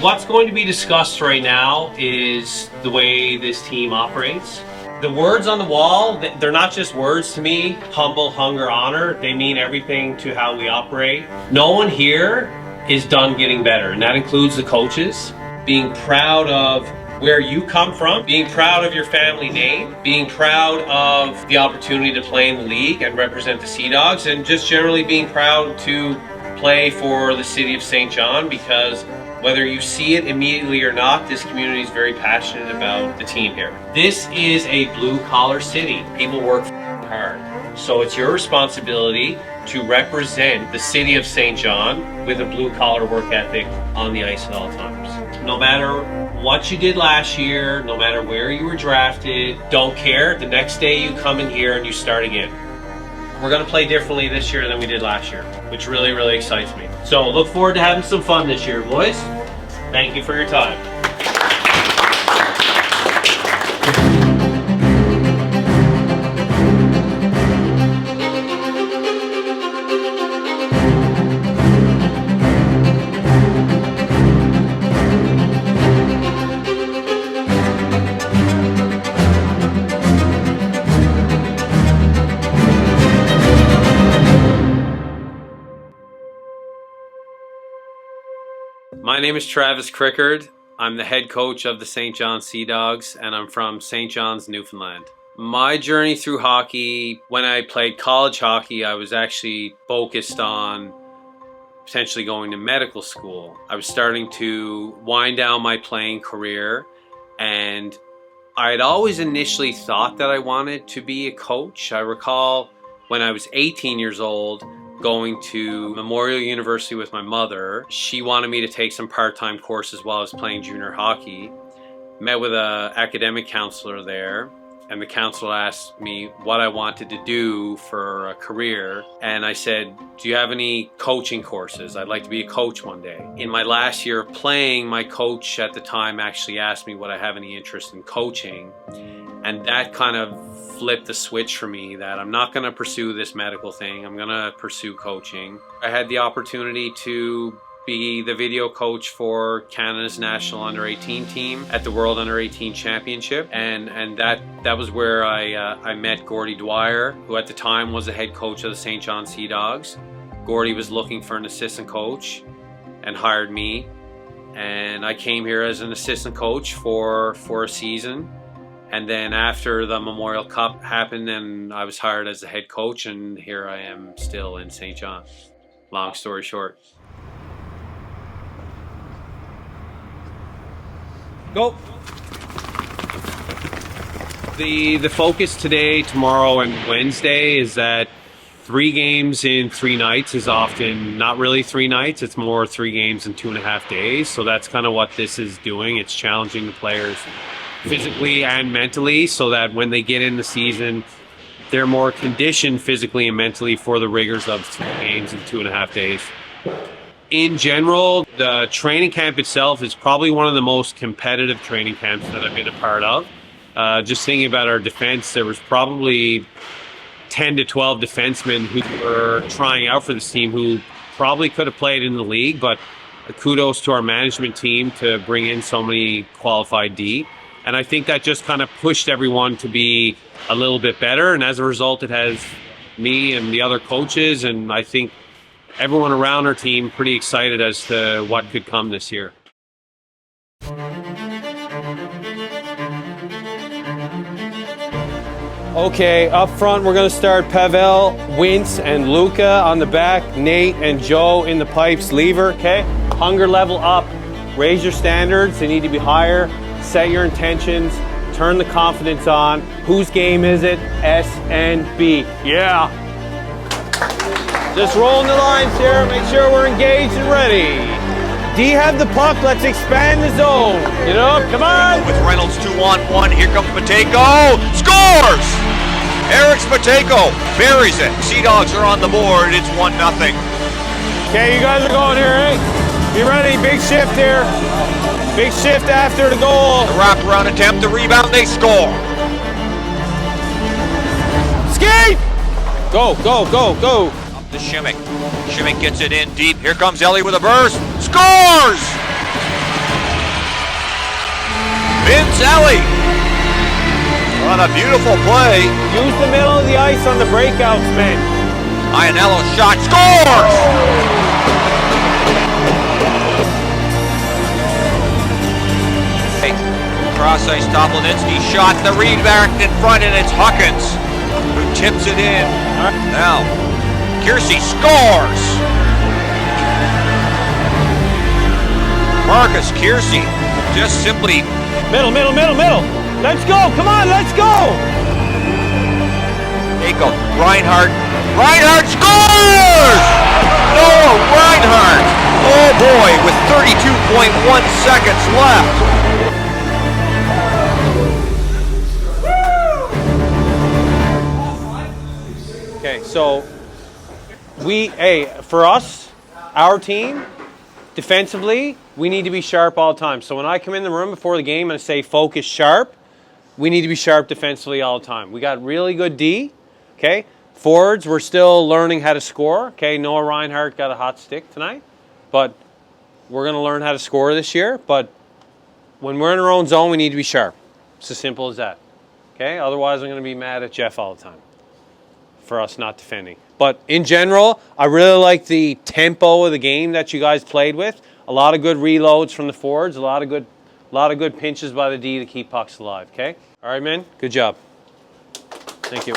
What's going to be discussed right now is the way this team operates. The words on the wall, they're not just words to me. Humble, hunger, honor. They mean everything to how we operate. No one here is done getting better, and that includes the coaches. Being proud of where you come from, being proud of your family name, being proud of the opportunity to play in the league and represent the Sea Dogs, and just generally being proud to play for the city of St. John, because whether you see it immediately or not, this community is very passionate about the team here. This is a blue-collar city. People work hard. So it's your responsibility to represent the city of St. John with a blue-collar work ethic on the ice at all times. No matter what you did last year, no matter where you were drafted, don't care. The next day you come in here and you start again. We're going to play differently this year than we did last year, which really, really excites me. So look forward to having some fun this year, boys. Thank you for your time. My name is Travis Crickard. I'm the head coach of the St. John Sea Dogs, and I'm from St. John's, Newfoundland. My journey through hockey, when I played college hockey, I was actually focused on potentially going to medical school. I was starting to wind down my playing career, and I had always initially thought that I wanted to be a coach. I recall when I was 18 years old, going to Memorial University with my mother. She wanted me to take some part-time courses while I was playing junior hockey. Met with an academic counselor there, and the counselor asked me what I wanted to do for a career. And I said, do you have any coaching courses? I'd like to be a coach one day. In my last year of playing, my coach at the time actually asked me would I have any interest in coaching. And that kind of flipped the switch for me that I'm not going to pursue this medical thing. I'm going to pursue coaching. I had the opportunity to be the video coach for Canada's national under-18 team at the World Under-18 Championship, and that was where I met Gordie Dwyer, who at the time was the head coach of the St. John Sea Dogs. Gordie was looking for an assistant coach and hired me, and I came here as an assistant coach for a season. And then after the Memorial Cup happened, and I was hired as the head coach, and here I am still in St. John. Long story short. Go. The focus today, tomorrow, and Wednesday is that 3 games in 3 nights is often not really 3 nights. It's more 3 games in 2.5 days. So that's kind of what this is doing. It's challenging the players physically and mentally, so that when they get in the season, they're more conditioned physically and mentally for the rigors of 3 games in 2.5 days. In general, the training camp itself is probably one of the most competitive training camps that I've been a part of. Just thinking about our defense, there was probably 10 to 12 defensemen who were trying out for this team who probably could have played in the league, but kudos to our management team to bring in so many qualified D. And I think that just kind of pushed everyone to be a little bit better. And as a result, it has me and the other coaches, and I think everyone around our team pretty excited as to what could come this year. Okay, up front we're going to start Pavel, Wintz, and Luca on the back. Nate and Joe in the pipes, lever, okay? Hunger level up. Raise your standards. They need to be higher. Set your intentions. Turn the confidence on. Whose game is it? S and B. Yeah. Just rolling the lines here. Make sure we're engaged and ready. D have the puck. Let's expand the zone. Get up. Come on. With Reynolds 2-on-1. Here comes Matejko. Scores! Eric Matejko buries it. Sea Dogs are on the board. It's 1-0. Okay, you guys are going here, eh? Be ready. Big shift here. Big shift after the goal. The wraparound attempt, the rebound, they score. Skate! Go, go, go, go. Up to Schimmick. Schimmick gets it in deep. Here comes Ellie with a burst. Scores! Sally on a beautiful play. Use the middle of the ice on the breakouts, man. Iannello shot, scores! Cross ice, Toplinsky shot, the read back in front, and it's Huckins who tips it in. Now, Kiersey scores! Marcus Kiersey just simply... Middle. Let's go, come on, let's go! Jacob Reinhart scores! Noah Reinhart! Oh boy, with 32.1 seconds left. Okay, so for us, our team, defensively, we need to be sharp all the time. So when I come in the room before the game and I say focus sharp, we need to be sharp defensively all the time. We got really good D, okay? Forwards, we're still learning how to score, okay? Noah Reinhart got a hot stick tonight, but we're going to learn how to score this year. But when we're in our own zone, we need to be sharp. It's as simple as that, okay? Otherwise, I'm going to be mad at Jeff all the time for us not defending. But in general, I really like the tempo of the game that you guys played with. A lot of good reloads from the forwards, a lot of good pinches by the D to keep pucks alive, okay? All right, men, good job. Thank you.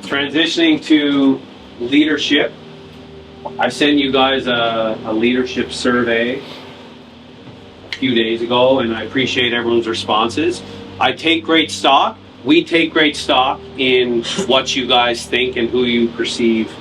Transitioning to leadership, I sent you guys a leadership survey a few days ago, and I appreciate everyone's responses. I take great stock. We take great stock in what you guys think and who you perceive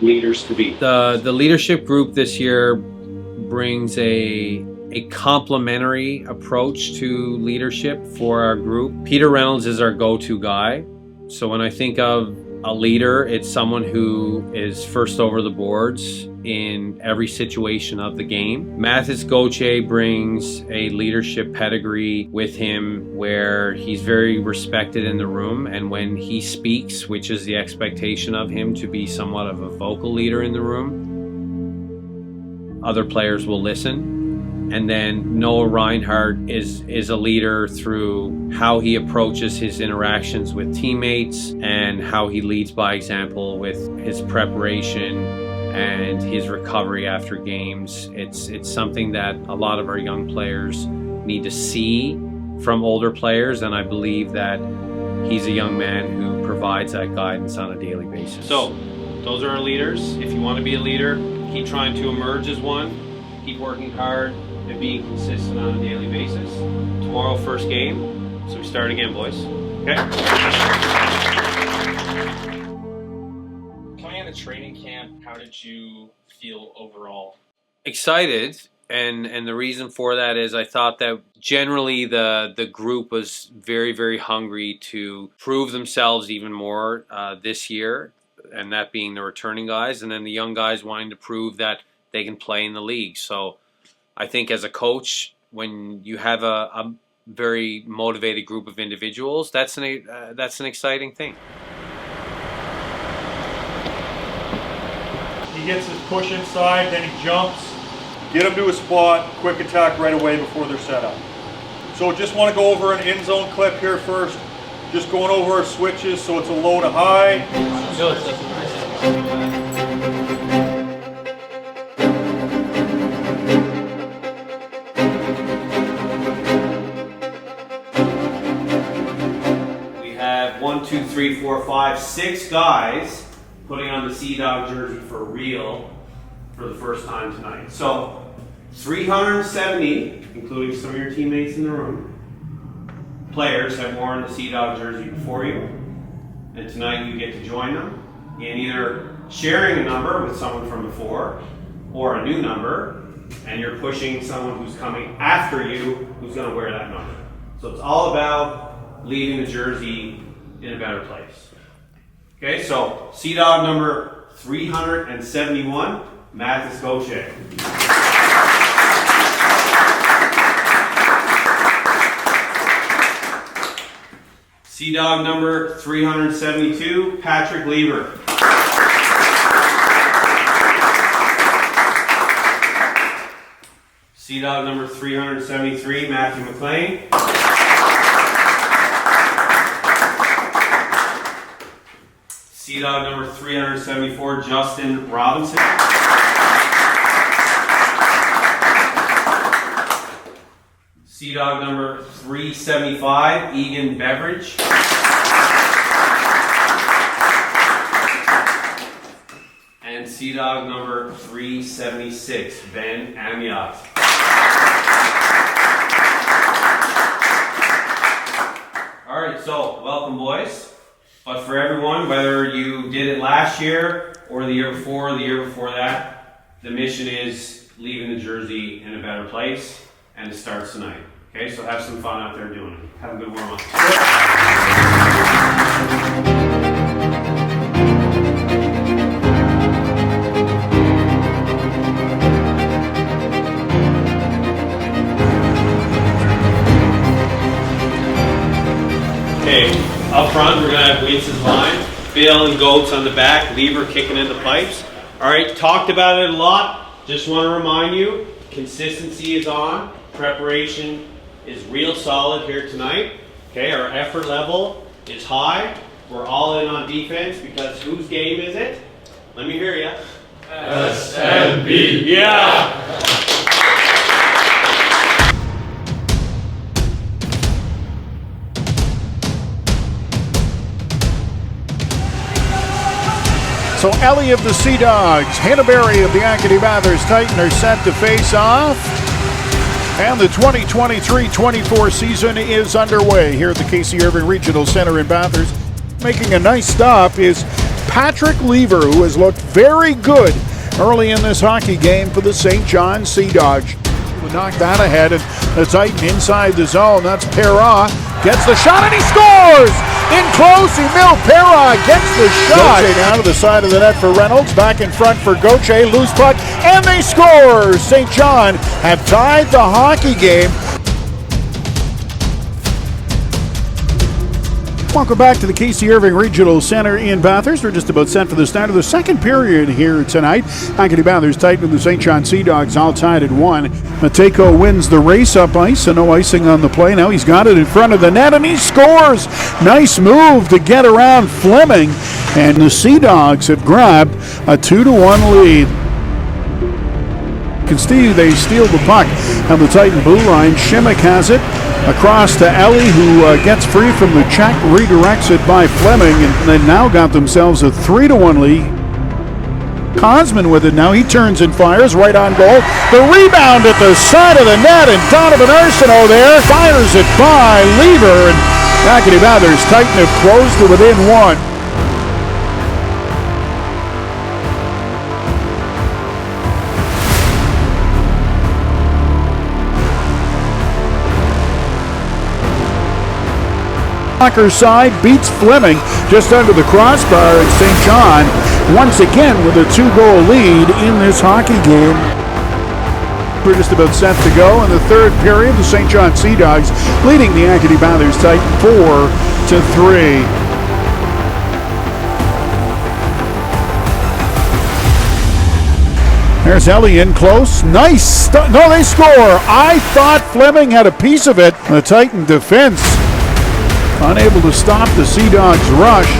leaders to be. The leadership group this year brings a complementary approach to leadership for our group. Peter Reynolds is our go-to guy. So when I think of a leader, it's someone who is first over the boards in every situation of the game. Mathis Gauthier brings a leadership pedigree with him where he's very respected in the room, and when he speaks, which is the expectation of him to be somewhat of a vocal leader in the room, other players will listen. And then Noah Reinhart is a leader through how he approaches his interactions with teammates and how he leads by example with his preparation and his recovery after games. It's something that a lot of our young players need to see from older players, and I believe that he's a young man who provides that guidance on a daily basis. So, those are our leaders. If you want to be a leader, keep trying to emerge as one, keep working hard, and being consistent on a daily basis. Tomorrow, first game, so we start again, boys. Okay? Coming out of training camp, how did you feel overall? Excited, and the reason for that is I thought that generally the group was very, very hungry to prove themselves even more this year, and that being the returning guys, and then the young guys wanting to prove that they can play in the league. So I think as a coach, when you have a very motivated group of individuals, that's an exciting thing. He gets his push inside, then he jumps. Get him to a spot, quick attack right away before they're set up. So just want to go over an end zone clip here first. Just going over our switches so it's a low to high. We have 1, 2, 3, 4, 5, 6 guys putting on the Sea Dog jersey for real for the first time tonight. So 370, including some of your teammates in the room, players have worn the Sea Dog jersey before you, and tonight you get to join them in either sharing a number with someone from before or a new number, and you're pushing someone who's coming after you who's going to wear that number. So it's all about leaving the jersey in a better place. Okay, so Sea Dog number 371, Mathis Gauthier. Sea Dog number 372, Patrick Lever. Sea Dog number 373, Matthew McLean. Sea Dog number 374, Justin Robinson. Sea Dog number 375, Egan Beveridge. And Sea Dog number 376, Ben Amiot. All right, so welcome, boys. But for everyone, whether you did it last year or the year before, or the year before that, the mission is leaving the jersey in a better place, and it starts tonight. Okay, so have some fun out there doing it. Have a good warm up. Okay, up front we're gonna have Wince's line, Bill and Goats on the back, Lever kicking in the pipes. All right, talked about it a lot. Just want to remind you, consistency is on, preparation is real solid here tonight. Okay, our effort level is high. We're all in on defense because whose game is it? Let me hear ya. SMB. Yeah. So Ellie of the Sea Dogs, Hannaberry of the Ankeny Bathurst Titan are set to face off. And the 2023-24 season is underway here at the Casey Irving Regional Center in Bathurst. Making a nice stop is Patrick Lever, who has looked very good early in this hockey game for the St. John Sea Dogs. We'll knock that ahead, and the Titan inside the zone. That's Perra. Gets the shot, and he scores! In close, Emil Perra gets the shot. Gauthier down to the side of the net for Reynolds. Back in front for Gauthier. Loose puck, and they score! St. John have tied the hockey game. Welcome back to the Casey Irving Regional Center in Bathurst. We're just about set for the start of the second period here tonight. Ankeny Bathurst Titan and the St. John Sea Dogs all tied at 1. Matejko wins the race up ice, and no icing on the play. Now he's got it in front of the net, and he scores! Nice move to get around Fleming, and the Sea Dogs have grabbed a 2-1 lead. You can see they steal the puck on the Titan blue line. Shimmick has it. Across to Ellie, who gets free from the check, redirects it by Fleming, and they now got themselves a 3-1 lead. Cosman with it now. He turns and fires right on goal. The rebound at the side of the net, and Donovan Arsenault there fires it by Lever, and Ankeny Bathurst Titan have closed to within 1. Side beats Fleming just under the crossbar, and St. John once again with a 2-goal lead in this hockey game. We're just about set to go in the third period. The St. John Sea Dogs leading the Ankeny Bathurst Titan 4-3. There's Ellie in close. Nice. No, they score. I thought Fleming had a piece of it. The Titan defense unable to stop the Sea Dogs' rush.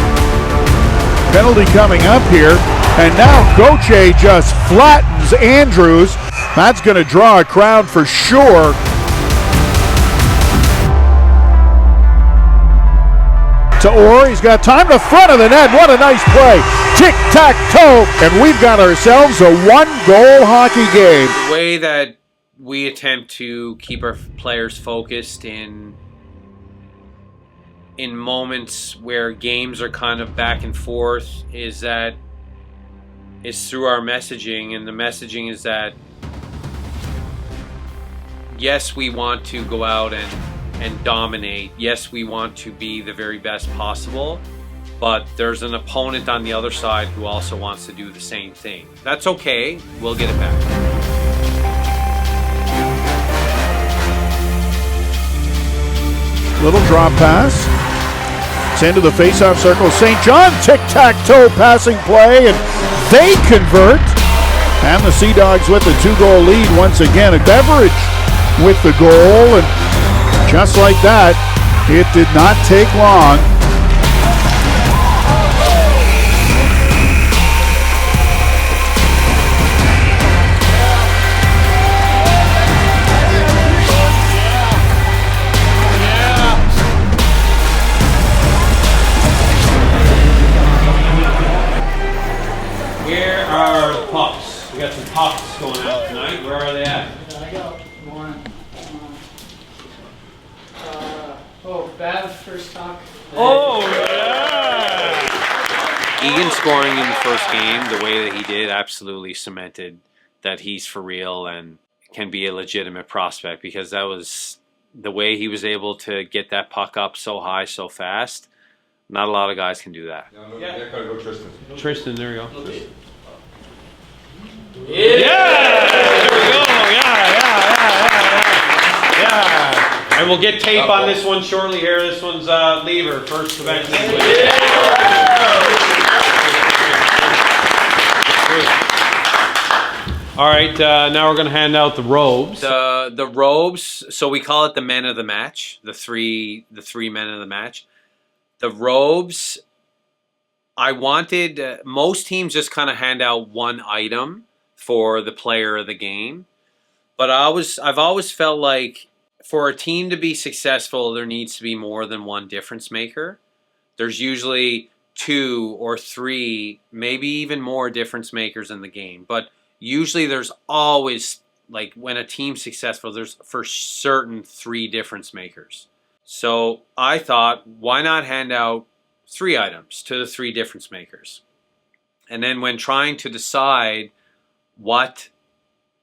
Penalty coming up here. And now Gauthier just flattens Andrews. That's going to draw a crowd for sure. To Orr. He's got time to front of the net. What a nice play. Tic-tac-toe. And we've got ourselves a 1-goal hockey game. The way that we attempt to keep our players focused in moments where games are kind of back and forth is through our messaging, and the messaging is that yes, we want to go out and dominate. Yes, we want to be the very best possible, but there's an opponent on the other side who also wants to do the same thing. That's okay. We'll get it back. Little drop pass. It's into the face-off circle. St. John tic-tac-toe passing play, and they convert. And the Sea Dogs with the 2-goal lead once again. Beveridge with the goal, and just like that, it did not take long. Where are the pucks? We got some pucks going out tonight. Where are they at? I got one. Bad first talk. Oh, yeah! Egan scoring in the first game, the way that he did, absolutely cemented that he's for real and can be a legitimate prospect, because that was the way he was able to get that puck up so high so fast. Not a lot of guys can do that. Yeah. Go Tristan. Tristan, there we go. Yeah! There we go! Yeah! And we'll get tape on this one shortly here. This one's Lever, first Quebec team. All right, now we're going to hand out the robes. The robes, so we call it the men of the match, the three men of the match. The robes, I wanted, most teams just kind of hand out one item for the player of the game. But I've always felt like for a team to be successful, there needs to be more than one difference maker. There's usually 2 or 3, maybe even more difference makers in the game. But usually there's always, like when a team's successful, there's for certain 3 difference makers. So I thought, why not hand out 3 items to the 3 difference makers? And then when trying to decide what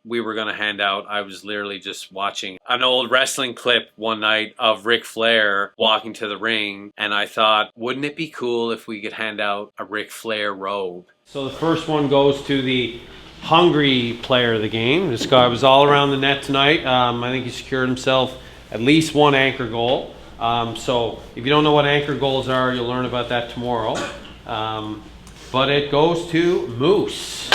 we were going to hand out, I was literally just watching an old wrestling clip one night of Ric Flair walking to the ring, and I thought, wouldn't it be cool if we could hand out a Ric Flair robe? So the first one goes to the hungry player of the game. This guy was all around the net tonight. I think he secured himself at least 1 anchor goal. So if you don't know what anchor goals are, you'll learn about that tomorrow. But it goes to Moose.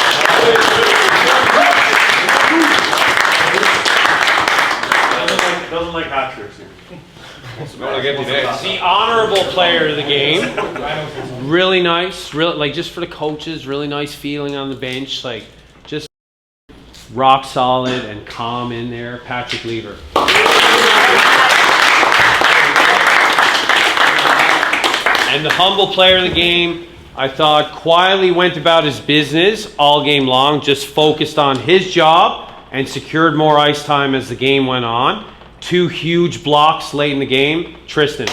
Doesn't like hot tricks here. The honorable player of the game. Really nice, like just for the coaches, really nice feeling on the bench, like just rock solid and calm in there. Patrick Lever. And the humble player of the game, I thought quietly went about his business all game long, just focused on his job and secured more ice time as the game went on. 2 huge blocks late in the game. Tristan.